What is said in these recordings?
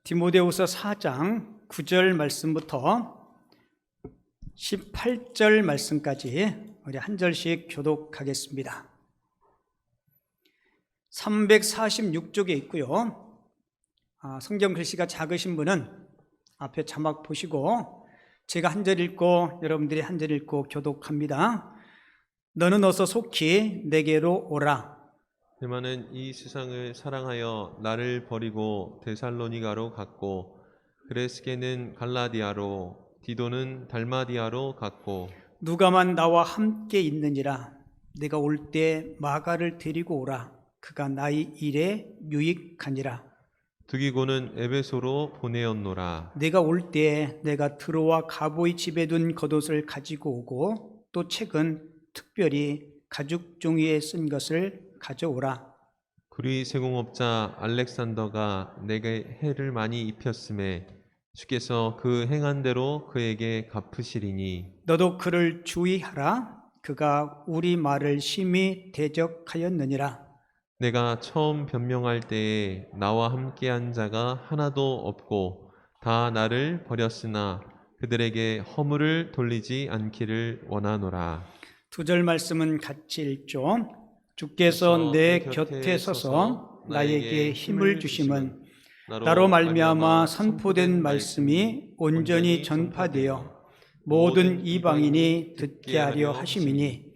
디모데후서 4장 9절 말씀부터 18절 말씀까지 우리 한 절씩 교독하겠습니다. 346쪽에 있고요. 성경 글씨가 작으신 분은 앞에 자막 보시고 제가 한 절 읽고 여러분들이 한 절 읽고 교독합니다. 너는 어서 속히 내게로 오라. 데마는 이 세상을 사랑하여 나를 버리고 데살로니가로 갔고, 그레스게는 갈라디아로, 디도는 달마디아로 갔고, 누가만 나와 함께 있느니라. 내가 올 때 마가를 데리고 오라. 그가 나의 일에 유익하니라. 드기고는 에베소로 보내었노라. 내가 올 때 내가 드로와 가보의 집에 둔 겉옷을 가지고 오고 또 책은 특별히 가죽 종이에 쓴 것을 가져오라. 구리 세공업자 알렉산더가 내게 해를 많이 입혔음에 주께서 그 행한 대로 그에게 갚으시리니, 너도 그를 주의하라. 그가 우리 말을 심히 대적하였느니라. 내가 처음 변명할 때에 나와 함께한 자가 하나도 없고 다 나를 버렸으나 그들에게 허물을 돌리지 않기를 원하노라. 두 절 말씀은 같이 읽죠. 주께서 내 곁에 서서 나에게 힘을 주심은 나로 말미암아 선포된 말씀이 온전히 전파되어 모든 이방인이 듣게 하려 하심이니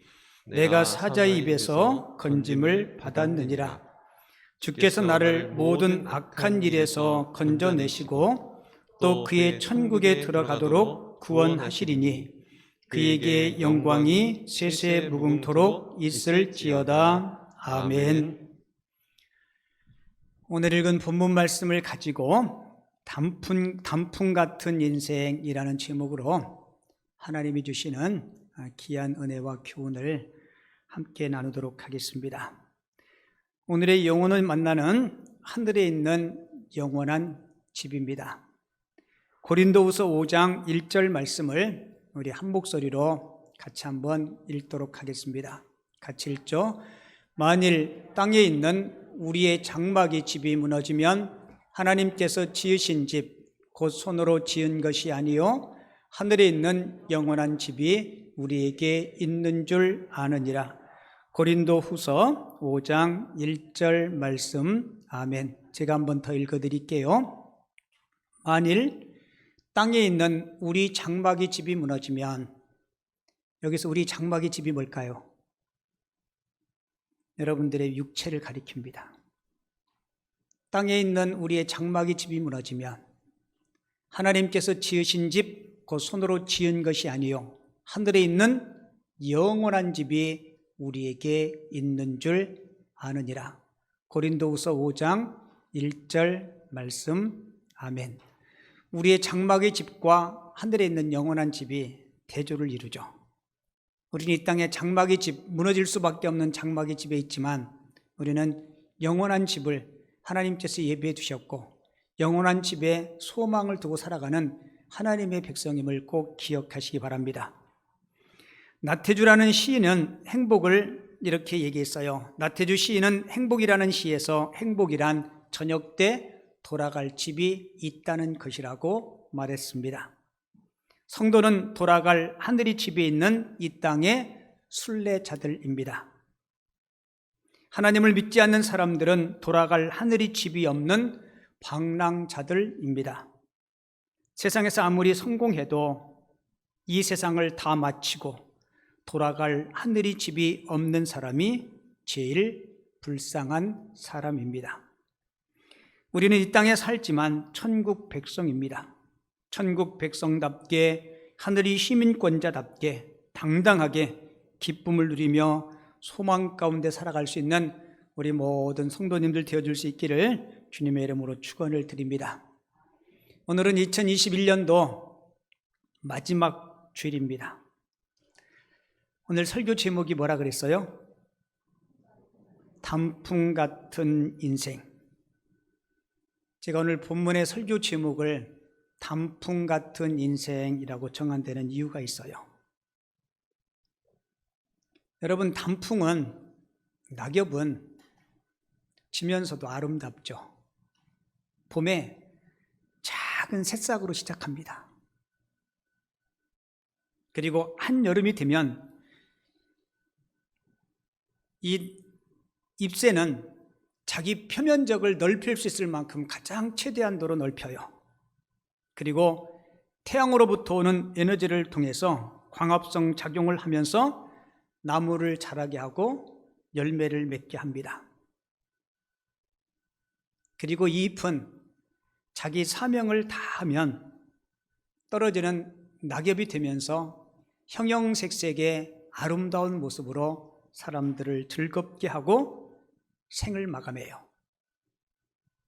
내가 사자의 입에서 건짐을 받았느니라. 주께서 나를 모든 악한 일에서 건져내시고 또 그의 천국에 들어가도록 구원하시리니 그에게 영광이 세세 무궁토록 있을지어다. 아멘. 오늘 읽은 본문 말씀을 가지고 단풍 같은 인생이라는 제목으로 하나님이 주시는 귀한 은혜와 교훈을 함께 나누도록 하겠습니다. 오늘의 영혼을 만나는 하늘에 있는 영원한 집입니다. 고린도후서 5장 1절 말씀을 우리 한 목소리로 같이 한번 읽도록 하겠습니다. 같이 읽죠. 만일 땅에 있는 우리의 장막이 집이 무너지면 하나님께서 지으신 집 곧 손으로 지은 것이 아니요 하늘에 있는 영원한 집이 우리에게 있는 줄 아느니라. 고린도후서 5장 1절 말씀. 아멘. 제가 한번 더 읽어드릴게요. 만일 땅에 있는 우리 장막이 집이 무너지면, 여기서 우리 장막이 집이 뭘까요? 여러분들의 육체를 가리킵니다. 땅에 있는 우리의 장막이 집이 무너지면 하나님께서 지으신 집, 그 손으로 지은 것이 아니요 하늘에 있는 영원한 집이 우리에게 있는 줄 아느니라. 고린도후서 5장 1절 말씀. 아멘. 우리의 장막의 집과 하늘에 있는 영원한 집이 대조를 이루죠. 우리는 이 땅에 장막의 집, 무너질 수밖에 없는 장막의 집에 있지만 우리는 영원한 집을 하나님께서 예비해 두셨고 영원한 집에 소망을 두고 살아가는 하나님의 백성임을 꼭 기억하시기 바랍니다. 나태주라는 시인은 행복을 이렇게 얘기했어요. 나태주 시인은 행복이라는 시에서 행복이란 저녁 때 돌아갈 집이 있다는 것이라고 말했습니다. 성도는 돌아갈 하늘의 집에 있는 이 땅의 순례자들입니다. 하나님을 믿지 않는 사람들은 돌아갈 하늘의 집이 없는 방랑자들입니다. 세상에서 아무리 성공해도 이 세상을 다 마치고 돌아갈 하늘의 집이 없는 사람이 제일 불쌍한 사람입니다. 우리는 이 땅에 살지만 천국 백성입니다. 천국 백성답게 하늘의 시민권자답게 당당하게 기쁨을 누리며 소망 가운데 살아갈 수 있는 우리 모든 성도님들 되어줄 수 있기를 주님의 이름으로 축원을 드립니다. 오늘은 2021년도 마지막 주일입니다. 오늘 설교 제목이 뭐라 그랬어요? 단풍 같은 인생. 제가 오늘 본문의 설교 제목을 단풍 같은 인생이라고 정한 데는 이유가 있어요. 여러분, 단풍은, 낙엽은 지면서도 아름답죠. 봄에 작은 새싹으로 시작합니다. 그리고 한여름이 되면 이 잎새는 자기 표면적을 넓힐 수 있을 만큼 가장 최대한도로 넓혀요. 그리고 태양으로부터 오는 에너지를 통해서 광합성 작용을 하면서 나무를 자라게 하고 열매를 맺게 합니다. 그리고 이 잎은 자기 사명을 다하면 떨어지는 낙엽이 되면서 형형색색의 아름다운 모습으로 사람들을 즐겁게 하고 생을 마감해요.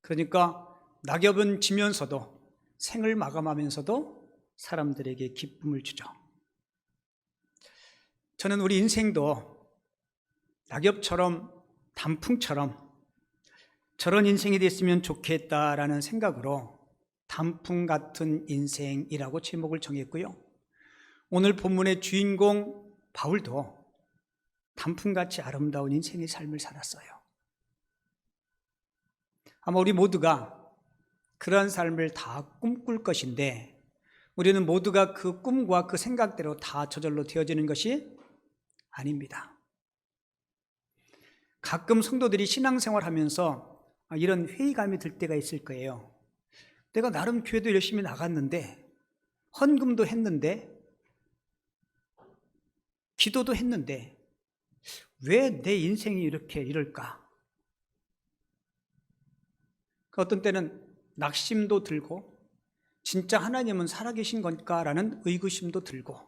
그러니까 낙엽은 지면서도 생을 마감하면서도 사람들에게 기쁨을 주죠. 저는 우리 인생도 낙엽처럼 단풍처럼 저런 인생이 됐으면 좋겠다라는 생각으로 단풍 같은 인생이라고 제목을 정했고요. 오늘 본문의 주인공 바울도 단풍같이 아름다운 인생의 삶을 살았어요. 아마 우리 모두가 그러한 삶을 다 꿈꿀 것인데 우리는 모두가 그 꿈과 그 생각대로 다 저절로 되어지는 것이 아닙니다. 가끔 성도들이 신앙생활하면서 이런 회의감이 들 때가 있을 거예요. 내가 나름 교회도 열심히 나갔는데 헌금도 했는데 기도도 했는데 왜 내 인생이 이렇게 이럴까? 어떤 때는 낙심도 들고 진짜 하나님은 살아계신 건가라는 의구심도 들고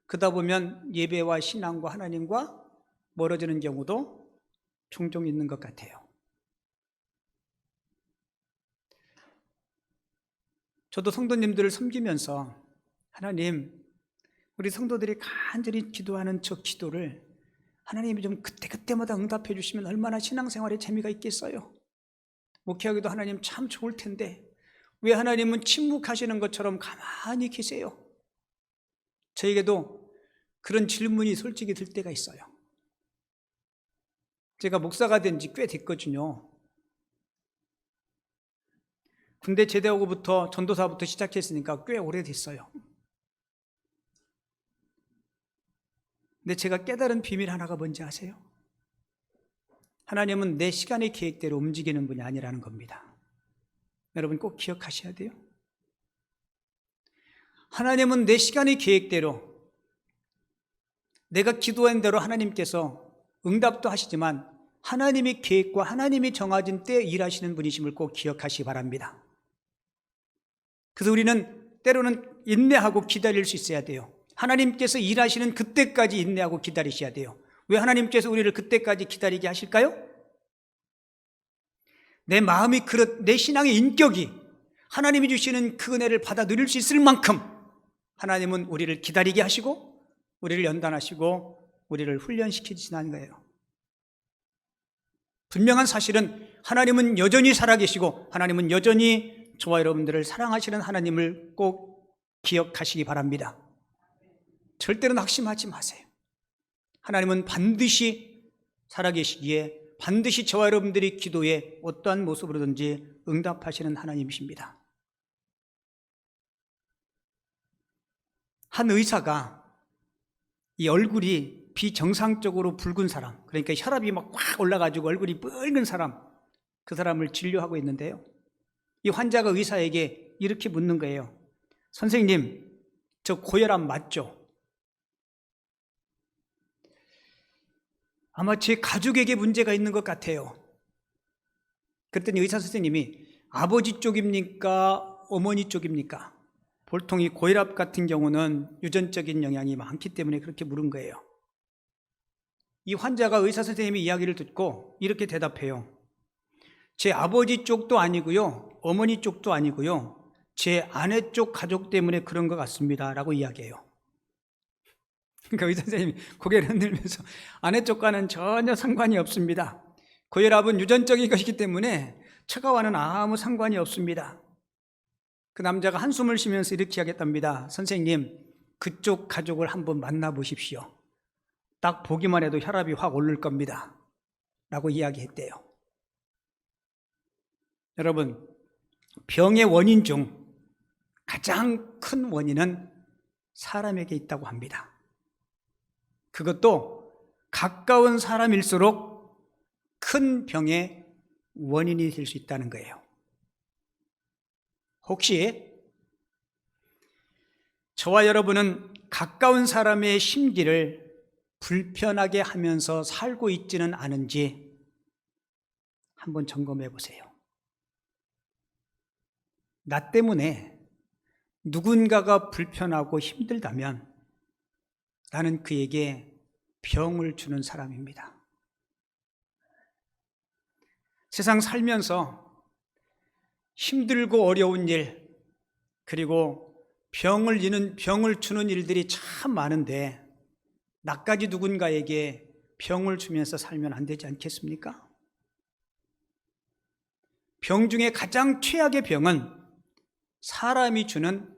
그러다 보면 예배와 신앙과 하나님과 멀어지는 경우도 종종 있는 것 같아요. 저도 성도님들을 섬기면서 하나님, 우리 성도들이 간절히 기도하는 저 기도를 하나님이 좀 그때그때마다 응답해 주시면 얼마나 신앙생활에 재미가 있겠어요. 목회하기도 하나님 참 좋을 텐데 왜 하나님은 침묵하시는 것처럼 가만히 계세요? 저에게도 그런 질문이 솔직히 들 때가 있어요. 제가 목사가 된 지 꽤 됐거든요. 군대 제대하고부터 전도사부터 시작했으니까 꽤 오래됐어요. 근데 제가 깨달은 비밀 하나가 뭔지 아세요? 하나님은 내 시간의 계획대로 움직이는 분이 아니라는 겁니다. 여러분 꼭 기억하셔야 돼요. 하나님은 내 시간의 계획대로 내가 기도한 대로 하나님께서 응답도 하시지만 하나님의 계획과 하나님이 정해진 때에 일하시는 분이심을 꼭 기억하시기 바랍니다. 그래서 우리는 때로는 인내하고 기다릴 수 있어야 돼요. 하나님께서 일하시는 그때까지 인내하고 기다리셔야 돼요. 왜 하나님께서 우리를 그때까지 기다리게 하실까요? 내 마음이 내 신앙의 인격이 하나님이 주시는 그 은혜를 받아 누릴 수 있을 만큼 하나님은 우리를 기다리게 하시고 우리를 연단하시고 우리를 훈련시키시는 거예요. 분명한 사실은 하나님은 여전히 살아계시고 하나님은 여전히 저와 여러분들을 사랑하시는 하나님을 꼭 기억하시기 바랍니다. 절대로 낙심하지 마세요. 하나님은 반드시 살아계시기에 반드시 저와 여러분들이 기도에 어떠한 모습으로든지 응답하시는 하나님이십니다. 한 의사가 이 얼굴이 비정상적으로 붉은 사람, 그러니까 혈압이 막 확 올라가지고 얼굴이 붉은 사람, 그 사람을 진료하고 있는데요. 이 환자가 의사에게 이렇게 묻는 거예요. 선생님, 저 고혈압 맞죠? 아마 제 가족에게 문제가 있는 것 같아요. 그랬더니 의사 선생님이 아버지 쪽입니까? 어머니 쪽입니까? 보통 이 고혈압 같은 경우는 유전적인 영향이 많기 때문에 그렇게 물은 거예요. 이 환자가 의사 선생님의 이야기를 듣고 이렇게 대답해요. 제 아버지 쪽도 아니고요, 어머니 쪽도 아니고요, 제 아내 쪽 가족 때문에 그런 것 같습니다 라고 이야기해요. 그러니까 의사 선생님이 고개를 흔들면서 아내 쪽과는 전혀 상관이 없습니다. 고혈압은 유전적인 것이기 때문에 처가와는 아무 상관이 없습니다. 그 남자가 한숨을 쉬면서 이렇게 하겠답니다. 선생님, 그쪽 가족을 한번 만나보십시오. 딱 보기만 해도 혈압이 확 오를 겁니다 라고 이야기했대요. 여러분, 병의 원인 중 가장 큰 원인은 사람에게 있다고 합니다. 그것도 가까운 사람일수록 큰 병의 원인이 될 수 있다는 거예요. 혹시 저와 여러분은 가까운 사람의 심기를 불편하게 하면서 살고 있지는 않은지 한번 점검해 보세요. 나 때문에 누군가가 불편하고 힘들다면 나는 그에게 병을 주는 사람입니다. 세상 살면서 힘들고 어려운 일, 그리고 병을 주는 일들이 참 많은데 나까지 누군가에게 병을 주면서 살면 안 되지 않겠습니까? 병 중에 가장 최악의 병은 사람이 주는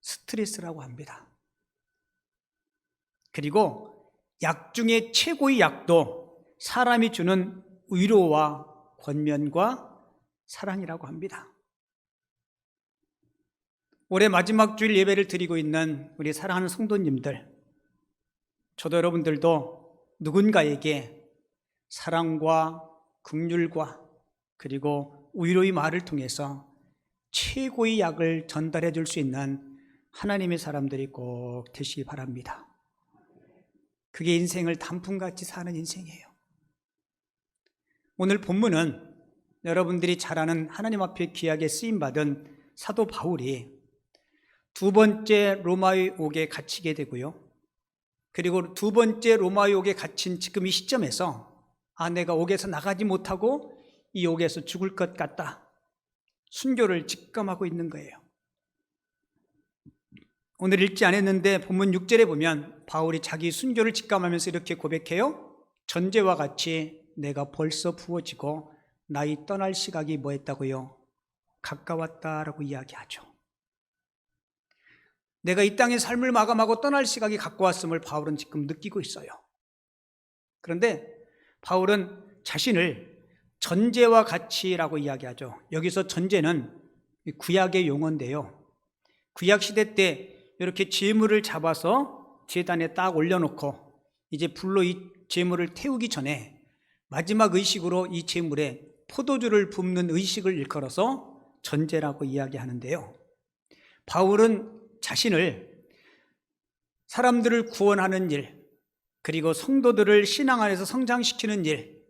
스트레스라고 합니다. 그리고 약 중에 최고의 약도 사람이 주는 위로와 권면과 사랑이라고 합니다. 올해 마지막 주일 예배를 드리고 있는 우리 사랑하는 성도님들, 저도 여러분들도 누군가에게 사랑과 긍휼과 그리고 위로의 말을 통해서 최고의 약을 전달해 줄 수 있는 하나님의 사람들이 꼭 되시기 바랍니다. 그게 인생을 단풍같이 사는 인생이에요. 오늘 본문은 여러분들이 잘 아는 하나님 앞에 귀하게 쓰임받은 사도 바울이 두 번째 로마의 옥에 갇히게 되고요. 그리고 두 번째 로마의 옥에 갇힌 지금 이 시점에서 내가 옥에서 나가지 못하고 이 옥에서 죽을 것 같다. 순교를 직감하고 있는 거예요. 오늘 읽지 않았는데 본문 6절에 보면 바울이 자기 순교를 직감하면서 이렇게 고백해요. 전제와 같이 내가 벌써 부어지고 나의 떠날 시각이 뭐 했다고요? 가까웠다라고 이야기하죠. 내가 이 땅의 삶을 마감하고 떠날 시각이 가까웠음을 바울은 지금 느끼고 있어요. 그런데 바울은 자신을 전제와 같이라고 이야기하죠. 여기서 전제는 구약의 용어인데요. 구약 시대 때 이렇게 제물을 잡아서 제단에 딱 올려놓고 이제 불로 이 제물을 태우기 전에 마지막 의식으로 이 제물에 포도주를 붓는 의식을 일컬어서 전제라고 이야기하는데요. 바울은 자신을 사람들을 구원하는 일, 그리고 성도들을 신앙 안에서 성장시키는 일,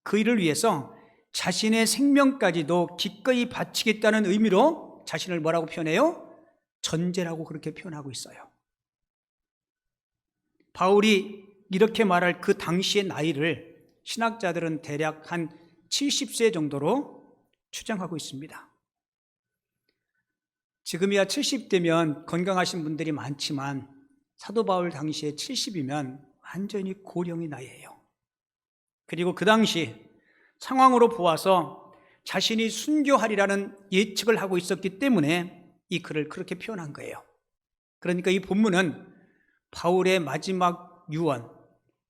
그 일을 위해서 자신의 생명까지도 기꺼이 바치겠다는 의미로 자신을 뭐라고 표현해요? 전제라고 그렇게 표현하고 있어요. 바울이 이렇게 말할 그 당시의 나이를 신학자들은 대략 한 70세 정도로 추정하고 있습니다. 지금이야 70대면 건강하신 분들이 많지만 사도 바울 당시에 70이면 완전히 고령의 나이예요. 그리고 그 당시 상황으로 보아서 자신이 순교하리라는 예측을 하고 있었기 때문에 이 글을 그렇게 표현한 거예요. 그러니까 이 본문은 바울의 마지막 유언,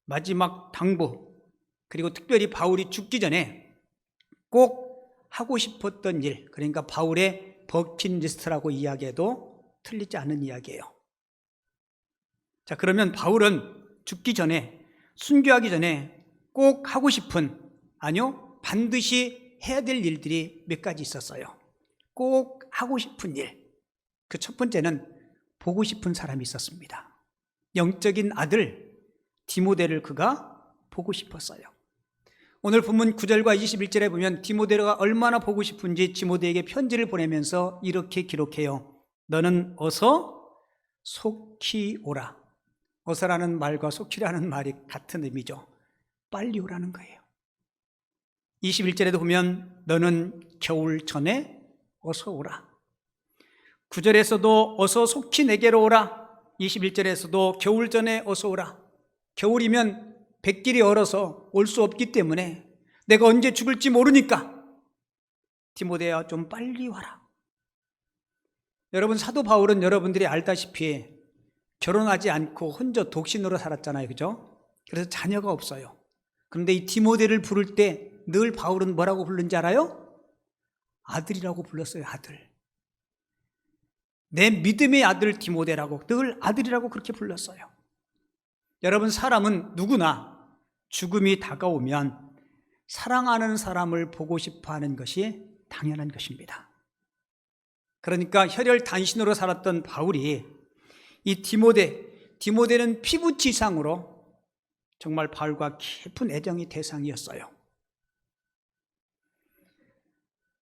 마지막 당부, 그리고 특별히 바울이 죽기 전에 꼭 하고 싶었던 일, 그러니까 바울의 버킷리스트라고 이야기해도 틀리지 않은 이야기예요. 자, 그러면 바울은 죽기 전에, 순교하기 전에 꼭 하고 싶은, 아니요, 반드시 해야 될 일들이 몇 가지 있었어요. 꼭 하고 싶은 일. 그 첫 번째는 보고 싶은 사람이 있었습니다. 영적인 아들 디모데를 그가 보고 싶었어요. 오늘 본문 9절과 21절에 보면 디모데가 얼마나 보고 싶은지 디모데에게 편지를 보내면서 이렇게 기록해요. 너는 어서 속히 오라. 어서라는 말과 속히라는 말이 같은 의미죠. 빨리 오라는 거예요. 21절에도 보면 너는 겨울 전에 어서 오라. 9절에서도 어서 속히 내게로 오라. 21절에서도 겨울 전에 어서 오라. 겨울이면 백길이 얼어서 올 수 없기 때문에 내가 언제 죽을지 모르니까 디모데야 좀 빨리 와라. 여러분, 사도 바울은 여러분들이 알다시피 결혼하지 않고 혼자 독신으로 살았잖아요. 그죠? 그래서 자녀가 없어요. 그런데 이 디모데를 부를 때 늘 바울은 뭐라고 부르는지 알아요? 아들이라고 불렀어요. 아들. 내 믿음의 아들 디모데라고, 늘 아들이라고 그렇게 불렀어요. 여러분, 사람은 누구나 죽음이 다가오면 사랑하는 사람을 보고 싶어 하는 것이 당연한 것입니다. 그러니까 혈혈단신으로 살았던 바울이 이 디모데는 피부치상으로 정말 바울과 깊은 애정의 대상이었어요.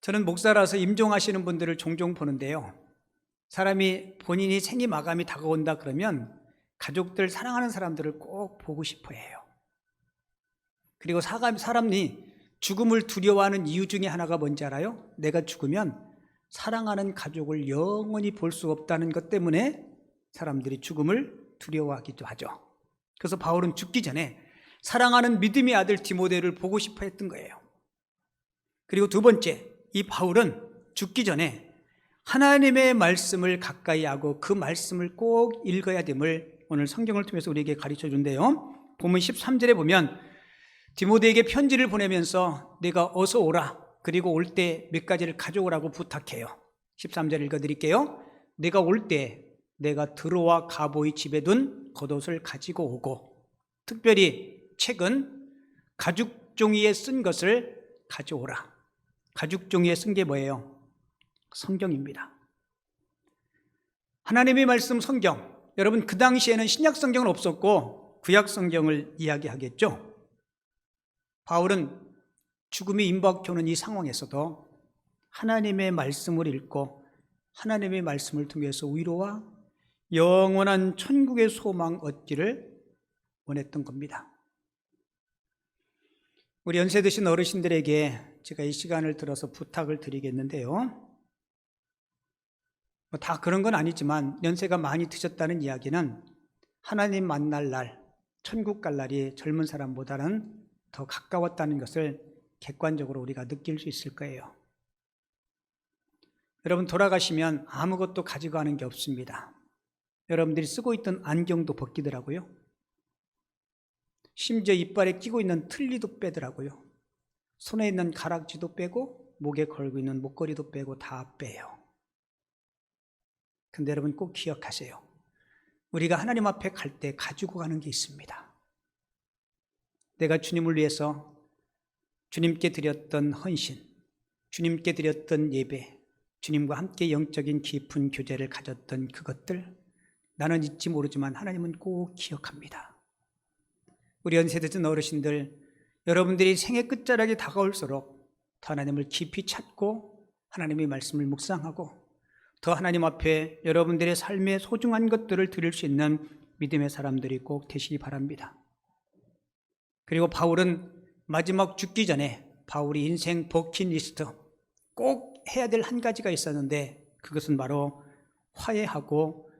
저는 목사라서 임종하시는 분들을 종종 보는데요, 사람이 본인이 생이 마감이 다가온다 그러면 가족들, 사랑하는 사람들을 꼭 보고 싶어 해요. 그리고 사람이 죽음을 두려워하는 이유 중에 하나가 뭔지 알아요? 내가 죽으면 사랑하는 가족을 영원히 볼 수 없다는 것 때문에 사람들이 죽음을 두려워하기도 하죠. 그래서 바울은 죽기 전에 사랑하는 믿음의 아들 디모데를 보고 싶어 했던 거예요. 그리고 두 번째, 이 바울은 죽기 전에 하나님의 말씀을 가까이 하고 그 말씀을 꼭 읽어야 됨을 오늘 성경을 통해서 우리에게 가르쳐 준대요. 본문 13절에 보면 디모데에게 편지를 보내면서 내가 어서 오라, 그리고 올 때 몇 가지를 가져오라고 부탁해요. 13절 읽어드릴게요. 내가 올 때 내가 드로와 가보의 집에 둔 겉옷을 가지고 오고, 특별히 책은 가죽 종이에 쓴 것을 가져오라. 가죽 종이에 쓴 게 뭐예요? 성경입니다. 하나님의 말씀 성경. 여러분, 그 당시에는 신약 성경은 없었고 구약 성경을 이야기하겠죠. 바울은 죽음이 임박해오는 이 상황에서도 하나님의 말씀을 읽고 하나님의 말씀을 통해서 위로와 영원한 천국의 소망 얻기를 원했던 겁니다. 우리 연세 드신 어르신들에게 제가 이 시간을 들어서 부탁을 드리겠는데요, 다 그런 건 아니지만 연세가 많이 드셨다는 이야기는 하나님 만날 날, 천국 갈 날이 젊은 사람보다는 더 가까웠다는 것을 객관적으로 우리가 느낄 수 있을 거예요. 여러분, 돌아가시면 아무것도 가지고 가는 게 없습니다. 여러분들이 쓰고 있던 안경도 벗기더라고요. 심지어 이빨에 끼고 있는 틀니도 빼더라고요. 손에 있는 가락지도 빼고 목에 걸고 있는 목걸이도 빼고 다 빼요. 근데 여러분, 꼭 기억하세요. 우리가 하나님 앞에 갈 때 가지고 가는 게 있습니다. 내가 주님을 위해서 주님께 드렸던 헌신, 주님께 드렸던 예배, 주님과 함께 영적인 깊은 교제를 가졌던 그것들, 나는 잊지 모르지만 하나님은 꼭 기억합니다. 우리 연세대전 어르신들, 여러분들이 생애 끝자락이 다가올수록 더 하나님을 깊이 찾고 하나님의 말씀을 묵상하고 더 하나님 앞에 여러분들의 삶의 소중한 것들을 드릴 수 있는 믿음의 사람들이 꼭 되시기 바랍니다. 그리고 바울은 마지막 죽기 전에 바울이 인생 버킷리스트 꼭 해야 될 한 가지가 있었는데, 그것은 바로 화해하고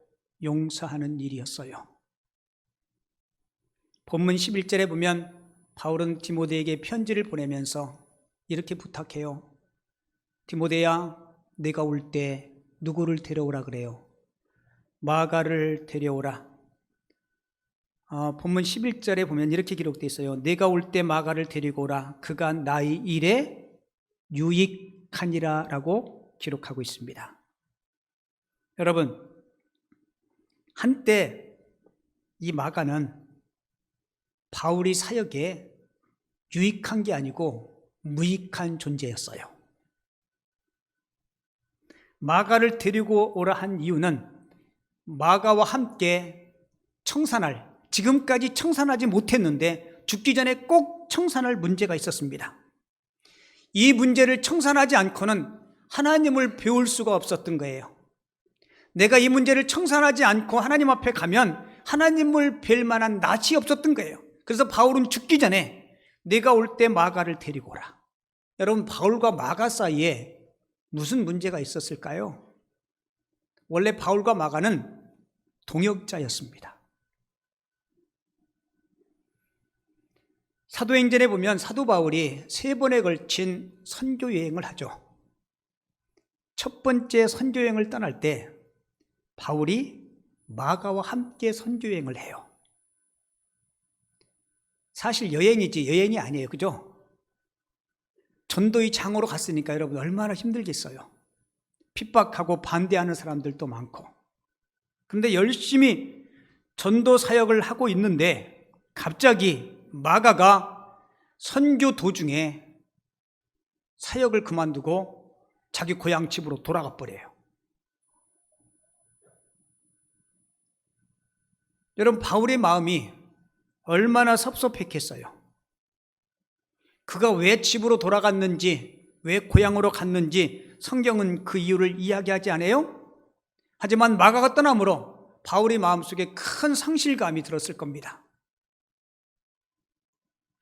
용서하는 일이었어요. 본문 11절에 보면 바울은 디모데에게 편지를 보내면서 이렇게 부탁해요. 디모데야, 내가 올 때 누구를 데려오라 그래요? 마가를 데려오라. 본문 11절에 보면 이렇게 기록되어 있어요. 내가 올 때 마가를 데리고 오라. 그가 나의 일에 유익하니라 라고 기록하고 있습니다. 여러분, 한때 이 마가는 바울이 사역에 유익한 게 아니고 무익한 존재였어요. 마가를 데리고 오라 한 이유는 마가와 함께 청산할, 지금까지 청산하지 못했는데 죽기 전에 꼭 청산할 문제가 있었습니다. 이 문제를 청산하지 않고는 하나님을 배울 수가 없었던 거예요. 내가 이 문제를 청산하지 않고 하나님 앞에 가면 하나님을 뵐 만한 낯이 없었던 거예요. 그래서 바울은 죽기 전에 내가 올 때 마가를 데리고 오라. 여러분, 바울과 마가 사이에 무슨 문제가 있었을까요? 원래 바울과 마가는 동역자였습니다. 사도행전에 보면 사도 바울이 3번에 걸친 선교 여행을 하죠. 첫 번째 선교 여행을 떠날 때 바울이 마가와 함께 선교 여행을 해요. 사실 여행이지 여행이 아니에요. 그죠? 전도의 장으로 갔으니까 여러분 얼마나 힘들겠어요. 핍박하고 반대하는 사람들도 많고, 그런데 열심히 전도 사역을 하고 있는데 갑자기 마가가 선교 도중에 사역을 그만두고 자기 고향 집으로 돌아가 버려요. 여러분, 바울의 마음이 얼마나 섭섭했겠어요. 그가 왜 집으로 돌아갔는지, 왜 고향으로 갔는지 성경은 그 이유를 이야기하지 않아요? 하지만 마가가 떠남으로 바울의 마음속에 큰 상실감이 들었을 겁니다.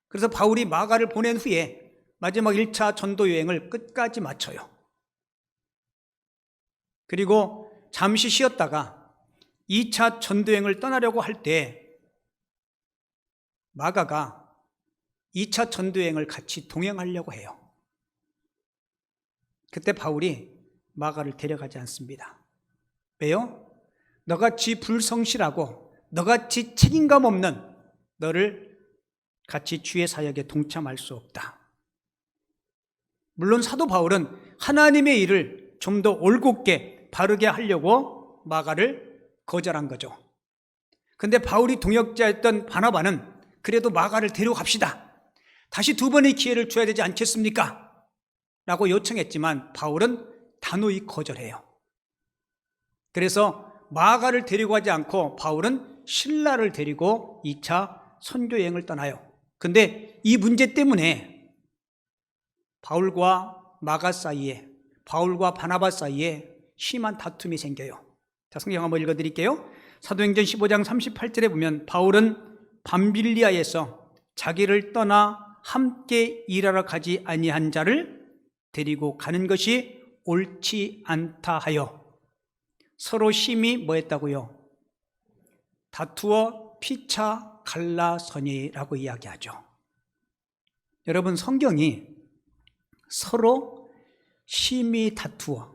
그래서 바울이 마가를 보낸 후에 마지막 1차 전도 여행을 끝까지 마쳐요. 그리고 잠시 쉬었다가 2차 전도 여행을 떠나려고 할 때 마가가 2차 전도 여행을 같이 동행하려고 해요. 그때 바울이 마가를 데려가지 않습니다. 왜요? 너같이 불성실하고 너같이 책임감 없는 너를 같이 주의 사역에 동참할 수 없다. 물론 사도 바울은 하나님의 일을 좀 더 올곧게 바르게 하려고 마가를 거절한 거죠. 근데 바울이 동역자였던 바나바는 그래도 마가를 데려갑시다, 다시 두 번의 기회를 줘야 되지 않겠습니까? 라고 요청했지만 바울은 단호히 거절해요. 그래서 마가를 데리고 가지 않고 바울은 실라를 데리고 2차 선교 여행을 떠나요. 근데 이 문제 때문에 바울과 마가 사이에, 바울과 바나바 사이에 심한 다툼이 생겨요. 자, 성경 한번 읽어드릴게요. 사도행전 15장 38절에 보면 바울은 밤빌리아에서 자기를 떠나 함께 일하러 가지 아니한 자를 데리고 가는 것이 옳지 않다 하여 서로 심히 뭐 했다고요? 다투어 피차 갈라서니라고 이야기하죠. 여러분, 성경이 서로 심히 다투어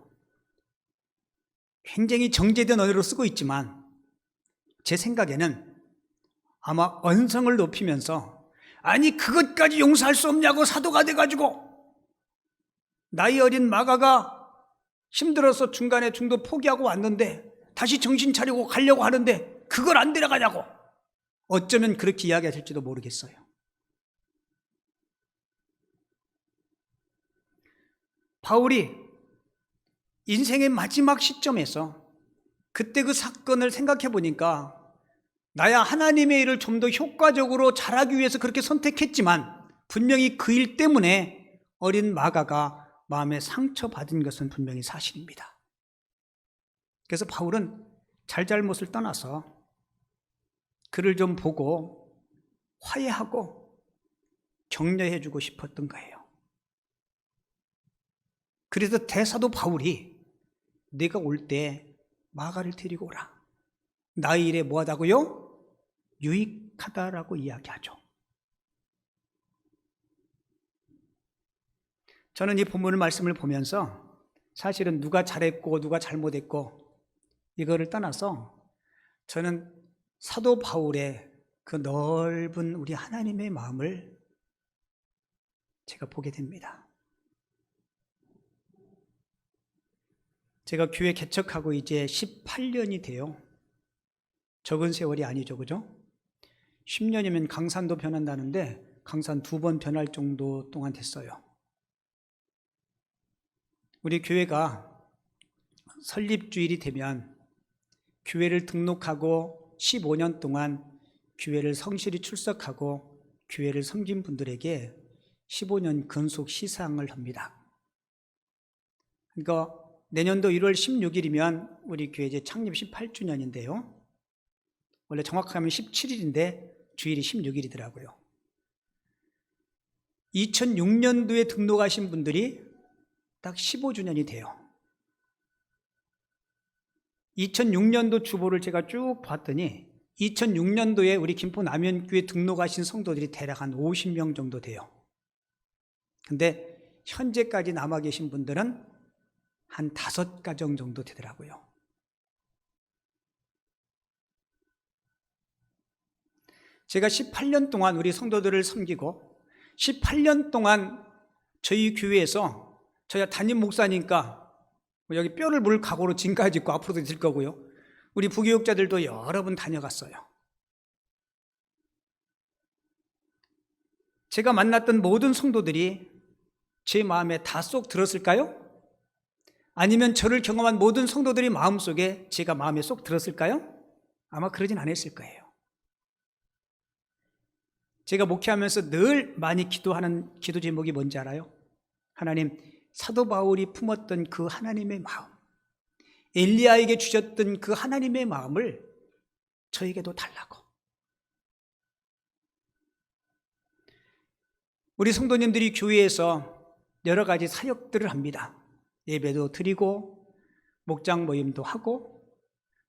굉장히 정제된 언어로 쓰고 있지만 제 생각에는 아마 언성을 높이면서 아니 그것까지 용서할 수 없냐고 사도가 돼가지고 나이 어린 마가가 힘들어서 중간에 중도 포기하고 왔는데 다시 정신 차리고 가려고 하는데 그걸 안 데려가냐고, 어쩌면 그렇게 이야기하실지도 모르겠어요. 바울이 인생의 마지막 시점에서 그때 그 사건을 생각해 보니까 나야 하나님의 일을 좀 더 효과적으로 잘하기 위해서 그렇게 선택했지만 분명히 그 일 때문에 어린 마가가 마음에 상처받은 것은 분명히 사실입니다. 그래서 바울은 잘잘못을 떠나서 그를 좀 보고 화해하고 격려해 주고 싶었던 거예요. 그래서 대사도 바울이 내가 올 때 마가를 데리고 오라, 나의 일에 뭐하다고요? 유익하다라고 이야기하죠. 저는 이 본문 말씀을 보면서 사실은 누가 잘했고 누가 잘못했고 이거를 떠나서 저는 사도 바울의 그 넓은 우리 하나님의 마음을 제가 보게 됩니다. 제가 교회 개척하고 이제 18년이 돼요. 적은 세월이 아니죠, 그죠? 10년이면 강산도 변한다는데 강산 2번 변할 정도 동안 됐어요. 우리 교회가 설립주일이 되면 교회를 등록하고 15년 동안 교회를 성실히 출석하고 교회를 섬긴 분들에게 15년 근속 시상을 합니다. 그러니까 내년도 1월 16일이면 우리 교회 이제 창립 18주년인데요. 원래 정확하면 17일인데 주일이 16일이더라고요. 2006년도에 등록하신 분들이 딱 15주년이 돼요. 2006년도 주보를 제가 쭉 봤더니 2006년도에 우리 김포 남현교회 등록하신 성도들이 대략 한 50명 정도 돼요. 근데 현재까지 남아 계신 분들은 한 5가정 정도 되더라고요. 제가 18년 동안 우리 성도들을 섬기고 18년 동안 저희 교회에서 저희가 담임 목사니까 여기 뼈를 물 각오로 지금까지 있고 앞으로도 있을 거고요. 우리 부교육자들도 여러 번 다녀갔어요. 제가 만났던 모든 성도들이 제 마음에 다 쏙 들었을까요? 아니면 저를 경험한 모든 성도들이 마음속에 제가 마음에 쏙 들었을까요? 아마 그러진 않았을 거예요. 제가 목회하면서 늘 많이 기도하는 기도 제목이 뭔지 알아요? 하나님, 사도 바울이 품었던 그 하나님의 마음, 엘리야에게 주셨던 그 하나님의 마음을 저에게도 달라고. 우리 성도님들이 교회에서 여러 가지 사역들을 합니다. 예배도 드리고 목장 모임도 하고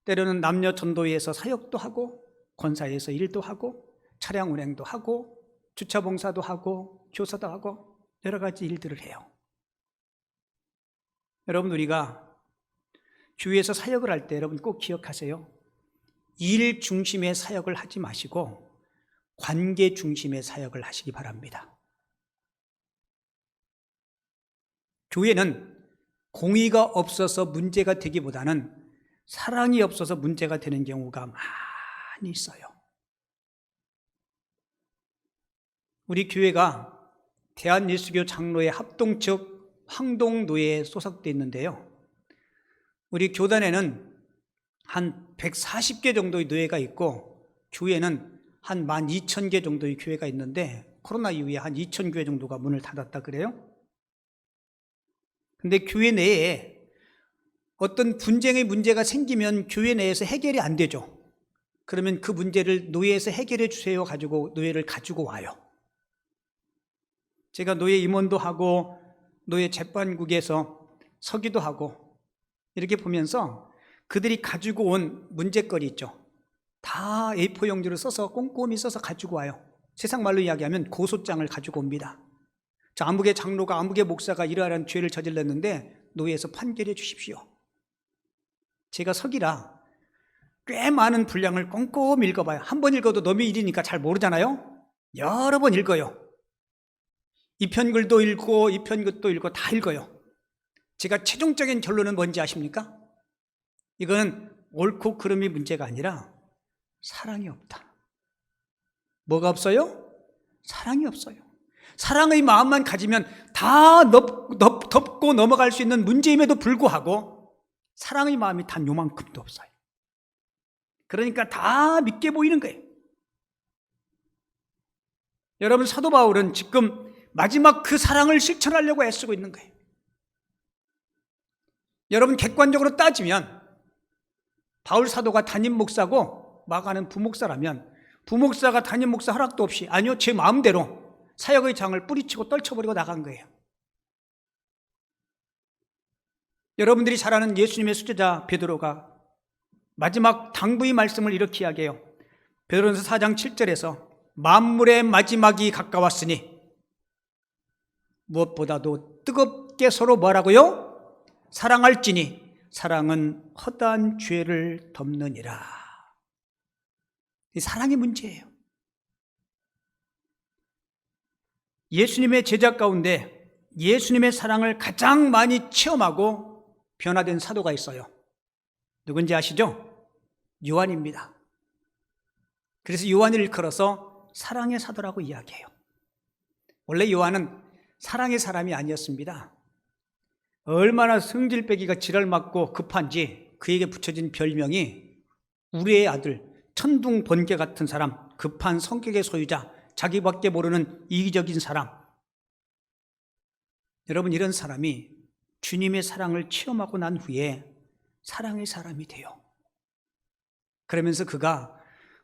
때로는 남녀 전도회에서 사역도 하고 권사에서 일도 하고 차량 운행도 하고 주차 봉사도 하고 교사도 하고 여러 가지 일들을 해요. 여러분, 우리가 교회에서 사역을 할 때 여러분 꼭 기억하세요. 일 중심의 사역을 하지 마시고 관계 중심의 사역을 하시기 바랍니다. 교회는 공의가 없어서 문제가 되기보다는 사랑이 없어서 문제가 되는 경우가 많이 있어요. 우리 교회가 대한예수교 장로회 합동측 황동노회에 소속되어 있는데요. 우리 교단에는 한 140개 정도의 노회가 있고 교회는 한 12,000개 정도의 교회가 있는데 코로나 이후에 한 2,000교회 정도가 문을 닫았다 그래요. 근데 교회 내에 어떤 분쟁의 문제가 생기면 교회 내에서 해결이 안 되죠. 그러면 그 문제를 노회에서 해결해 주세요 가지고 노회를 가지고 와요. 제가 노회 임원도 하고 노회 재판국에서 서기도 하고 이렇게 보면서 그들이 가지고 온 문제거리 있죠. 다 A4 용지를 써서 꼼꼼히 써서 가지고 와요. 세상 말로 이야기하면 고소장을 가지고 옵니다. 자, 아무개 장로가 아무개 목사가 이러한 죄를 저질렀는데 노회에서 판결해 주십시오. 제가 서기라 꽤 많은 분량을 꼼꼼히 읽어봐요. 한 번 읽어도 넘이 일이니까 잘 모르잖아요. 여러 번 읽어요. 이 편 글도 읽고 이 편 글도 읽고 다 읽어요. 제가 최종적인 결론은 뭔지 아십니까? 이거는 옳고 그름이 문제가 아니라 사랑이 없다. 뭐가 없어요? 사랑이 없어요. 사랑의 마음만 가지면 다 덮고 넘어갈 수 있는 문제임에도 불구하고 사랑의 마음이 단 요만큼도 없어요. 그러니까 다 믿게 보이는 거예요. 여러분, 사도 바울은 지금 마지막 그 사랑을 실천하려고 애쓰고 있는 거예요. 여러분, 객관적으로 따지면 바울 사도가 담임 목사고 마가는 부목사라면 부목사가 담임 목사 허락도 없이 아니요, 제 마음대로 사역의 장을 뿌리치고 떨쳐버리고 나간 거예요. 여러분들이 잘 아는 예수님의 수제자 베드로가 마지막 당부의 말씀을 이렇게 이야기해요. 베드로전서 4장 7절에서 만물의 마지막이 가까웠으니 무엇보다도 뜨겁게 서로 뭐라고요? 사랑할지니 사랑은 허다한 죄를 덮느니라. 이 사랑의 문제예요. 예수님의 제자 가운데 예수님의 사랑을 가장 많이 체험하고 변화된 사도가 있어요. 누군지 아시죠? 요한입니다. 그래서 요한을 일컬어서 사랑의 사도라고 이야기해요. 원래 요한은 사랑의 사람이 아니었습니다. 얼마나 성질 빼기가 지랄 맞고 급한지 그에게 붙여진 별명이 우리의 아들, 천둥 번개 같은 사람, 급한 성격의 소유자, 자기밖에 모르는 이기적인 사람. 여러분, 이런 사람이 주님의 사랑을 체험하고 난 후에 사랑의 사람이 돼요. 그러면서 그가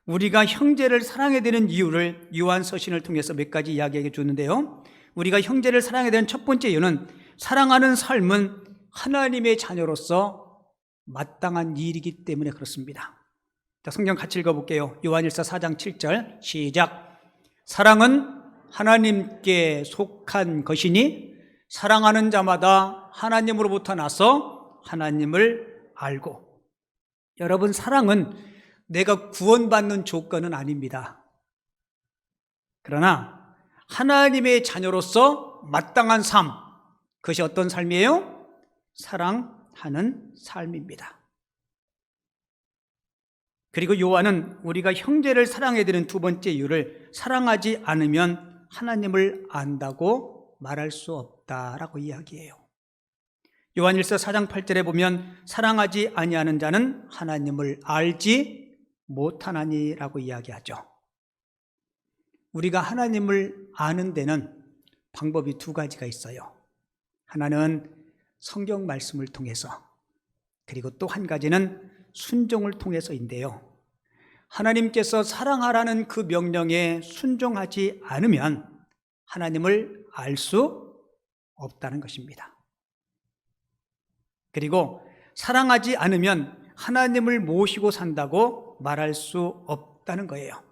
우리가 형제를 사랑해야 되는 이유를 요한 서신을 통해서 몇 가지 이야기해 주는데요. 우리가 형제를 사랑해야 되는 첫 번째 이유는 사랑하는 삶은 하나님의 자녀로서 마땅한 일이기 때문에 그렇습니다. 자, 성경 같이 읽어볼게요. 요한일서 4장 7절 시작. 사랑은 하나님께 속한 것이니 사랑하는 자마다 하나님으로부터 나서 하나님을 알고. 여러분, 사랑은 내가 구원받는 조건은 아닙니다. 그러나 하나님의 자녀로서 마땅한 삶, 그것이 어떤 삶이에요? 사랑하는 하는 삶입니다. 그리고 요한은 우리가 형제를 사랑해야 되는 두 번째 이유를 사랑하지 않으면 하나님을 안다고 말할 수 없다라고 이야기해요. 요한일서 4장 8절에 보면 사랑하지 아니하는 자는 하나님을 알지 못하나니라고 이야기하죠. 우리가 하나님을 아는 데는 방법이 두 가지가 있어요. 하나는 성경 말씀을 통해서, 그리고 또 한 가지는 순종을 통해서인데요. 하나님께서 사랑하라는 그 명령에 순종하지 않으면 하나님을 알 수 없다는 것입니다. 그리고 사랑하지 않으면 하나님을 모시고 산다고 말할 수 없다는 거예요.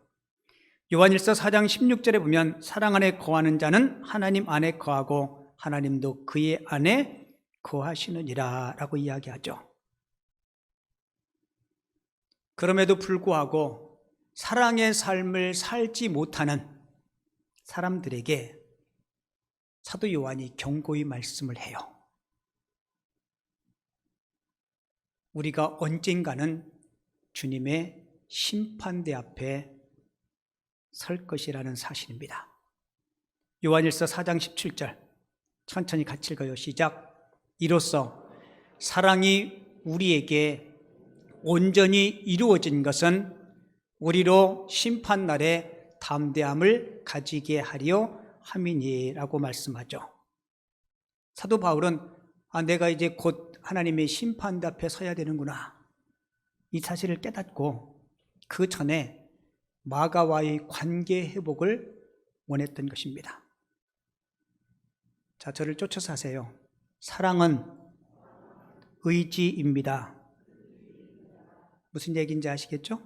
요한일서 4장 16절에 보면 사랑 안에 거하는 자는 하나님 안에 거하고 하나님도 그의 안에 거하시느니라 라고 이야기하죠. 그럼에도 불구하고 사랑의 삶을 살지 못하는 사람들에게 사도 요한이 경고의 말씀을 해요. 우리가 언젠가는 주님의 심판대 앞에 설 것이라는 사실입니다. 요한일서 4장 17절 천천히 같이 읽어요. 시작. 이로써 사랑이 우리에게 온전히 이루어진 것은 우리로 심판날에 담대함을 가지게 하려 함이니라고 말씀하죠. 사도 바울은 내가 이제 곧 하나님의 심판대 앞에 서야 되는구나, 이 사실을 깨닫고 그 전에 마가와의 관계 회복을 원했던 것입니다. 자, 저를 쫓아서 하세요. 사랑은 의지입니다. 무슨 얘기인지 아시겠죠?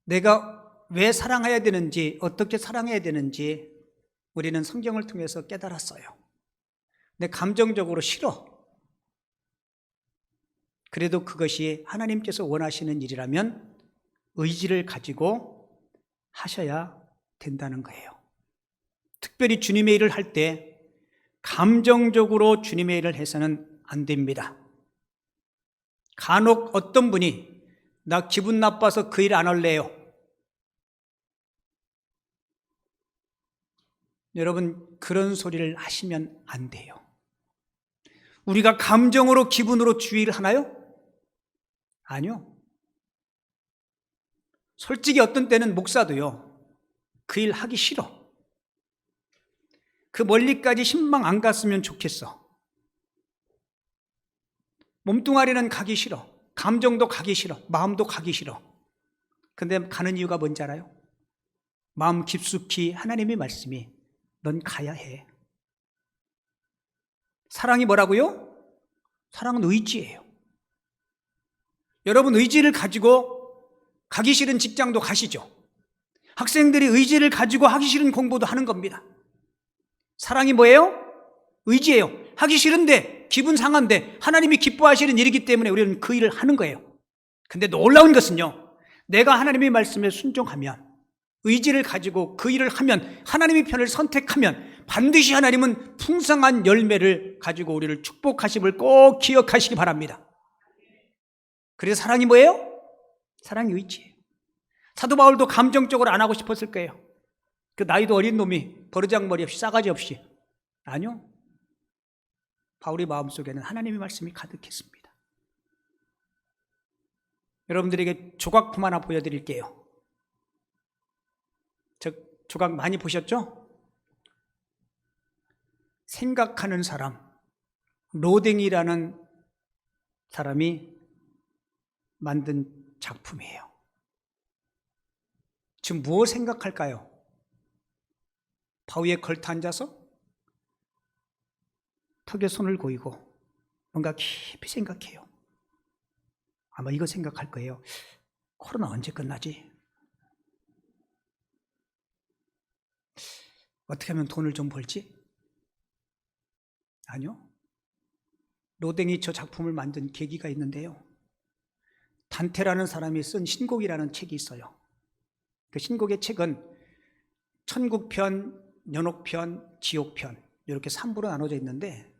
내가 왜 사랑해야 되는지, 어떻게 사랑해야 되는지 우리는 성경을 통해서 깨달았어요. 내 감정적으로 싫어. 그래도 그것이 하나님께서 원하시는 일이라면 의지를 가지고 하셔야 된다는 거예요. 특별히 주님의 일을 할 때 감정적으로 주님의 일을 해서는 안 됩니다. 간혹 어떤 분이 나 기분 나빠서 그 일 안 할래요. 여러분, 그런 소리를 하시면 안 돼요. 우리가 감정으로, 기분으로 주의를 하나요? 아니요. 솔직히 어떤 때는 목사도요, 그 일 하기 싫어. 그 멀리까지 신방 안 갔으면 좋겠어. 몸뚱아리는 가기 싫어. 감정도 가기 싫어. 마음도 가기 싫어. 근데 가는 이유가 뭔지 알아요? 마음 깊숙이 하나님의 말씀이 넌 가야 해. 사랑이 뭐라고요? 사랑은 의지예요. 여러분, 의지를 가지고 가기 싫은 직장도 가시죠. 학생들이 의지를 가지고 하기 싫은 공부도 하는 겁니다. 사랑이 뭐예요? 의지예요. 하기 싫은데, 기분 상한데 하나님이 기뻐하시는 일이기 때문에 우리는 그 일을 하는 거예요. 근데 놀라운 것은요, 내가 하나님의 말씀에 순종하면, 의지를 가지고 그 일을 하면, 하나님의 편을 선택하면 반드시 하나님은 풍성한 열매를 가지고 우리를 축복하심을 꼭 기억하시기 바랍니다. 그래서 사랑이 뭐예요? 사랑이 의지예요. 사도 바울도 감정적으로 안 하고 싶었을 거예요. 그 나이도 어린 놈이 버르장머리 없이, 싸가지 없이. 아니요. 바울의 마음속에는 하나님의 말씀이 가득했습니다. 여러분들에게 조각품 하나 보여드릴게요. 저 조각 많이 보셨죠? 생각하는 사람, 로댕이라는 사람이 만든 작품이에요. 지금 무엇 생각할까요? 바위에 걸터 앉아서 턱에 손을 고이고 뭔가 깊이 생각해요. 아마 이거 생각할 거예요. 코로나 언제 끝나지? 어떻게 하면 돈을 좀 벌지? 아니요. 로댕이 저 작품을 만든 계기가 있는데요. 단테라는 사람이 쓴 신곡이라는 책이 있어요. 그 신곡의 책은 천국편, 연옥편, 지옥편 이렇게 3부로 나눠져 있는데,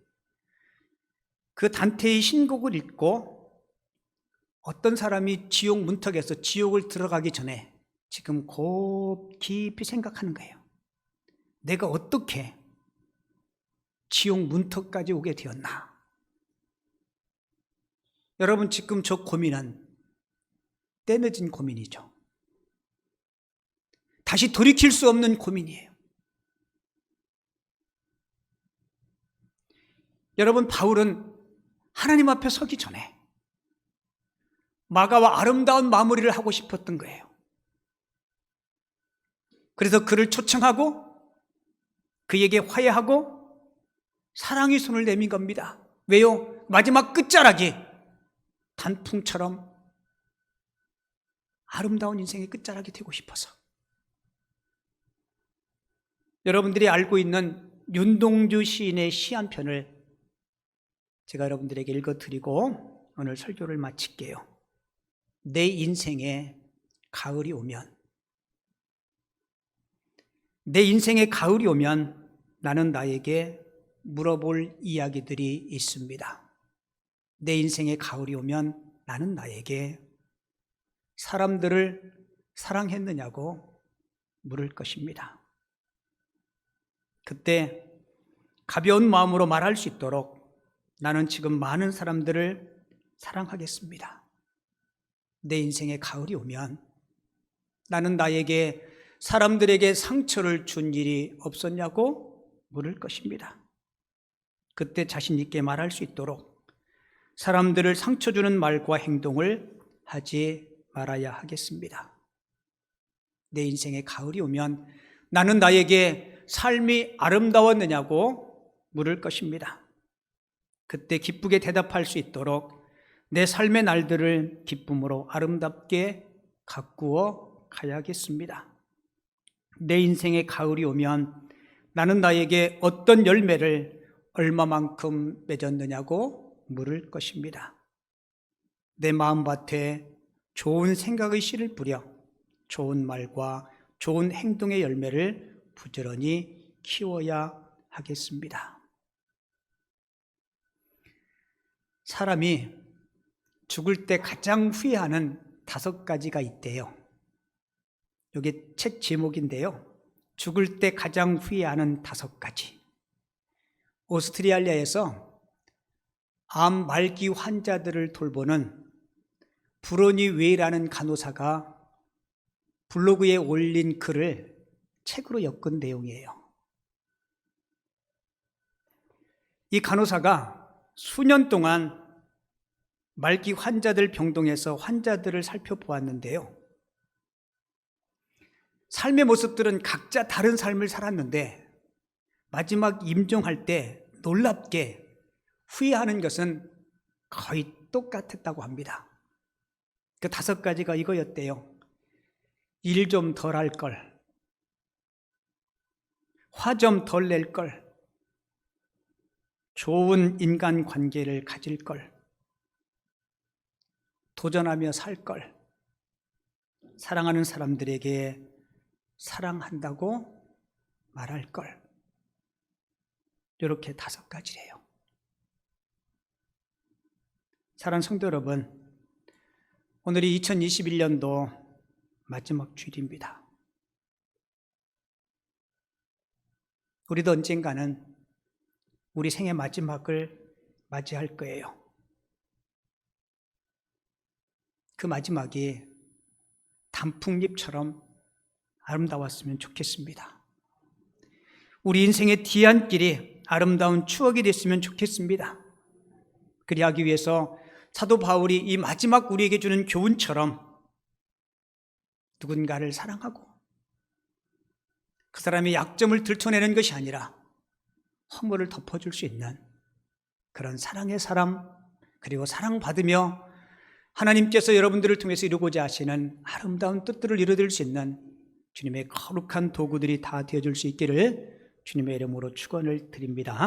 그 단테의 신곡을 읽고 어떤 사람이 지옥 문턱에서 지옥을 들어가기 전에 지금 깊이 생각하는 거예요. 내가 어떻게 지옥 문턱까지 오게 되었나? 여러분, 지금 저 고민은 때늦은 고민이죠. 다시 돌이킬 수 없는 고민이에요. 여러분, 바울은 하나님 앞에 서기 전에 마가와 아름다운 마무리를 하고 싶었던 거예요. 그래서 그를 초청하고 그에게 화해하고 사랑의 손을 내민 겁니다. 왜요? 마지막 끝자락이 단풍처럼 아름다운 인생의 끝자락이 되고 싶어서. 여러분들이 알고 있는 윤동주 시인의 시 한 편을 제가 여러분들에게 읽어드리고 오늘 설교를 마칠게요. 내 인생에 가을이 오면, 내 인생에 가을이 오면 나는 나에게 물어볼 이야기들이 있습니다. 내 인생에 가을이 오면 나는 나에게 사람들을 사랑했느냐고 물을 것입니다. 그때 가벼운 마음으로 말할 수 있도록 나는 지금 많은 사람들을 사랑하겠습니다. 내 인생에 가을이 오면 나는 나에게 사람들에게 상처를 준 일이 없었냐고 물을 것입니다. 그때 자신 있게 말할 수 있도록 사람들을 상처 주는 말과 행동을 하지 말아야 하겠습니다. 내 인생에 가을이 오면 나는 나에게 삶이 아름다웠느냐고 물을 것입니다. 그때 기쁘게 대답할 수 있도록 내 삶의 날들을 기쁨으로 아름답게 가꾸어 가야겠습니다. 내 인생에 가을이 오면 나는 나에게 어떤 열매를 얼마만큼 맺었느냐고 물을 것입니다. 내 마음밭에 좋은 생각의 씨를 뿌려 좋은 말과 좋은 행동의 열매를 부지런히 키워야 하겠습니다. 사람이 죽을 때 가장 후회하는 5가지가 있대요. 이게 책 제목인데요. 죽을 때 가장 후회하는 5가지. 오스트리아에서 암 말기 환자들을 돌보는 브로니 웨이라는 간호사가 블로그에 올린 글을 책으로 엮은 내용이에요. 이 간호사가 수년 동안 말기 환자들 병동에서 환자들을 살펴보았는데요. 삶의 모습들은 각자 다른 삶을 살았는데 마지막 임종할 때 놀랍게 후회하는 것은 거의 똑같았다고 합니다. 그 5가지가 이거였대요. 일 좀 덜 할 걸, 화 좀 덜 낼 걸, 좋은 인간 관계를 가질 걸, 도전하며 살 걸, 사랑하는 사람들에게 사랑한다고 말할 걸. 이렇게 5가지래요. 사랑하는 성도 여러분, 오늘이 2021년도 마지막 주일입니다. 우리도 언젠가는 우리 생의 마지막을 맞이할 거예요. 그 마지막이 단풍잎처럼 아름다웠으면 좋겠습니다. 우리 인생의 뒤안길이 아름다운 추억이 됐으면 좋겠습니다. 그리하기 위해서 사도 바울이 이 마지막 우리에게 주는 교훈처럼 누군가를 사랑하고 그 사람의 약점을 들춰내는 것이 아니라 허물을 덮어줄 수 있는 그런 사랑의 사람, 그리고 사랑받으며 하나님께서 여러분들을 통해서 이루고자 하시는 아름다운 뜻들을 이루어드릴 수 있는 주님의 거룩한 도구들이 다 되어줄 수 있기를 주님의 이름으로 축원을 드립니다.